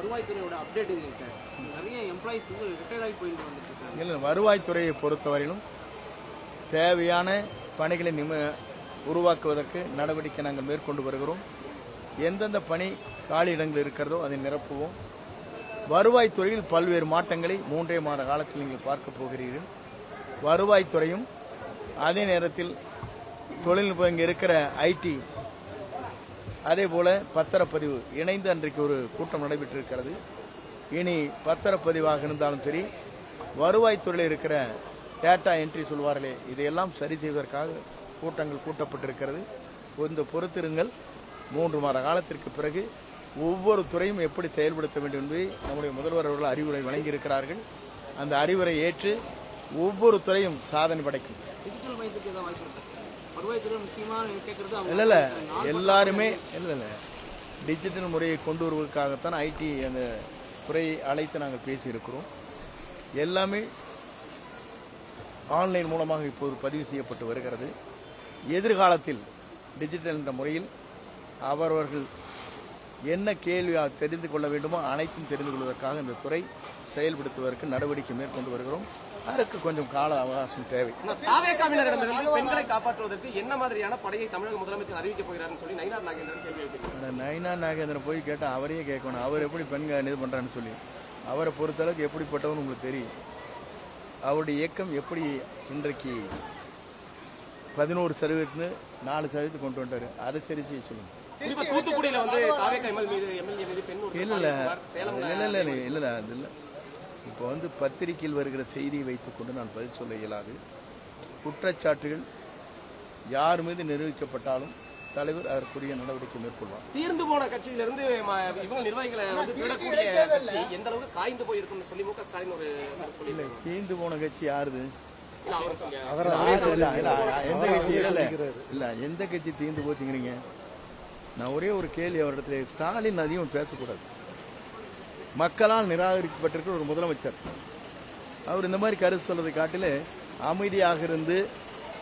வருவாய்த்துறையோட update இல்லை sir. நிறைய employees வந்து ரிட்டையர்ட் ஆகி போயிட்டு வந்துட்டு இருக்காங்க. இல்லை, வருவாய்த்துறையை பொறுத்தவரையிலும் தேவையான பணிகளை உருவாக்குவதற்கு நடவடிக்கை நாங்கள் மேற்கொண்டு வருகிறோம். எந்தெந்த பணி காலியிடங்கள் இருக்கிறதோ அதை நிரப்புவோம். வருவாய்த்துறையில் பல்வேறு மாற்றங்களை 3 மாத காலத்தில் நீங்கள் பார்க்க போகிறீர்கள். வருவாய்த்துறையும் அதே நேரத்தில் தொழில்நுட்பம் இங்கே இருக்கிற ஐடி, அதே போல பத்திரப்பதிவு இணைந்து அன்றைக்கு ஒரு கூட்டம் நடைபெற்றிருக்கிறது. இனி பத்திரப்பதிவாக இருந்தாலும் சரி, வருவாய்த்துறையில் இருக்கிற டேட்டா என்ட்ரி சொல்வார்களே, இதையெல்லாம் சரி செய்வதற்காக கூட்டங்கள் கூட்டப்பட்டிருக்கிறது. இந்த பொறுத்திருங்கள். 3 மாத காலத்திற்கு பிறகு ஒவ்வொரு துறையும் எப்படி செயல்படுத்த வேண்டும் என்பதை நம்முடைய முதல்வர் அவர்கள் அறிவுரை வழங்கியிருக்கிறார்கள். அந்த அறிவுரை ஏற்று ஒவ்வொரு துறையும் சாதனை படைக்கும். இல்ல எல்லாருமே இல்ல டிஜிட்டல் முறையை கொண்டு வருவதற்காகத்தான் ஐடி அந்த துறையை அழைத்து நாங்கள் பேசியிருக்கிறோம். எல்லாமே ஆன்லைன் மூலமாக இப்போது பதிவு செய்யப்பட்டு வருகிறது. எதிர்காலத்தில் டிஜிட்டல் என்ற முறையில் அவரவர்கள் என்ன கேள்வி தெரிந்து கொள்ள வேண்டுமோ அனைத்தும் தெரிந்து கொள்வதற்காக இந்த துறை செயல்படுத்துவதற்கு நடவடிக்கை மேற்கொண்டு வருகிறோம். அதற்கு கொஞ்சம் கால அவகாசம் தேவை. பெண்களை காப்பாற்றுவதற்கு என்ன மாதிரியான படையை தமிழக முதலமைச்சர் அறிவிக்க போகிறார்னு சொல்லி நயினார் நாகேந்திரன் கேள்வி எழுப்பியிருக்கிறார். நயினார் நாகேந்திரன் போய் கேட்டால் அவரையே கேட்கணும். அவர் எப்படி பெண்கள் இது பண்றான்னு சொல்லி அவரை பொறுத்தளவுக்கு எப்படிப்பட்டவன்னு உங்களுக்கு தெரியும். அவருடைய இயக்கம் எப்படி இன்றைக்கு 11% 4% கொண்டு வந்தாரு. அதை சரி செய்ய சொல்லுங்க. தூத்துக்குடியில வந்து இல்ல இப்போ வந்து பத்திரிகையில் வருகிற செய்தியை வைத்துக் கொண்டு நான் பதில் சொல்ல இயலாது. குற்றச்சாட்டுகள் யார் மீது நிரூபிக்கப்பட்டாலும் தலைவர் அதற்குரிய நடவடிக்கை மேற்கொள்வார். தீர்ந்து போன கட்சியிலிருந்து இவங்க நிர்வாகிகளை விடக்கூடிய கட்சி எந்த அளவுக்கு காய்ந்து போயிருக்குன்னு சொல்லி மு.க. ஸ்டாலின் ஒரு இல்ல, தீர்ந்து போன கட்சி யாருது? எந்த கட்சி தீர்ந்து போச்சுங்கிறீங்க? நான் ஒரே ஒரு கேள்வி அவரிடத்துல, ஸ்டாலின் அதிகம் பேசக்கூடாது. மக்களால் நிராகரிக்கப்பட்டிருக்கிற ஒரு முதலமைச்சர் அவர் இந்த மாதிரி கருத்து சொல்றதை காட்டில அமைதியாக இருந்து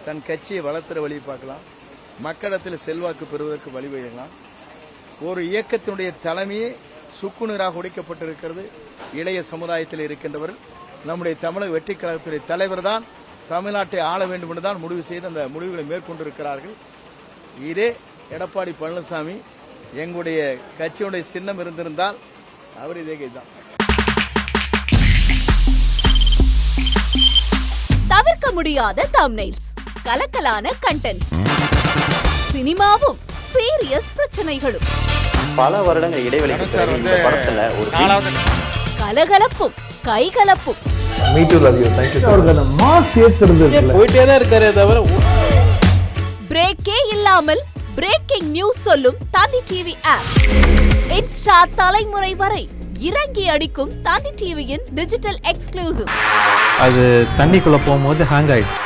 தன் கட்சியை வளர்த்துற வழி பார்க்கலாம், மக்களிடத்தில் செல்வாக்கு பெறுவதற்கு வழிவகுக்கலாம். ஒரு இயக்கத்தினுடைய தலைமையே சுக்குநீராக உடைக்கப்பட்டிருக்கிறது. இளைய சமுதாயத்தில் இருக்கின்றவர் நம்முடைய தமிழக வெற்றி கழகத்துடைய தலைவர் தான் தமிழ்நாட்டை ஆள வேண்டும் என்றுதான் முடிவு செய்து அந்த முடிவுகளை மேற்கொண்டிருக்கிறார்கள். இதே எடப்பாடி பழனிசாமி எங்களுடைய கட்சியுடைய சின்னம் இருந்திருந்தால் அவர் இதே கைதான். தவிர்க்க முடியாத தம்ப்நெயில்ஸ், கலக்கலான கண்டென்ட்ஸ், சினிமாவும் சீரியஸ் பிரச்சனைகளும், பல வருடங்கள் இடைவெளிக்கு பிறகு இந்த படத்துல ஒரு கலகலப்பும் கைகலப்பும், போயிட்டே தான் இருக்காரே தவிர பிரேக்கே இல்லாமல் பிரேக்கிங் நியூஸ் சொல்லும் தந்தி டிவி ஆப். இன்ஸ்டா தலைமுறை வரை இறங்கி அடிக்கும் தந்தி டிவியின் டிஜிட்டல் எக்ஸ்க்ளூசிவ். அது தண்ணிக்குள்ள போகும்போது ஹேங் ஆயிடுச்சு.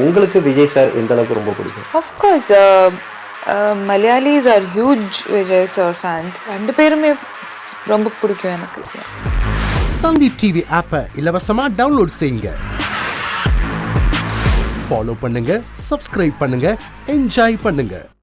உங்களுக்கு விஜய் சார் எந்த அளவுக்கு ரொம்ப பிடிக்கும்? Of course, Malayalis are huge Vijay sir fans. ரெண்டு பேருமே ரொம்ப பிடிக்கும் எனக்கு. தந்தி டிவி ஆப்பை இலவசமா டவுன்லோட் செய்யுங்க. ஃபாலோ பண்ணுங்க, சப்ஸ்கிரைப் பண்ணுங்க, என்ஜாய் பண்ணுங்க.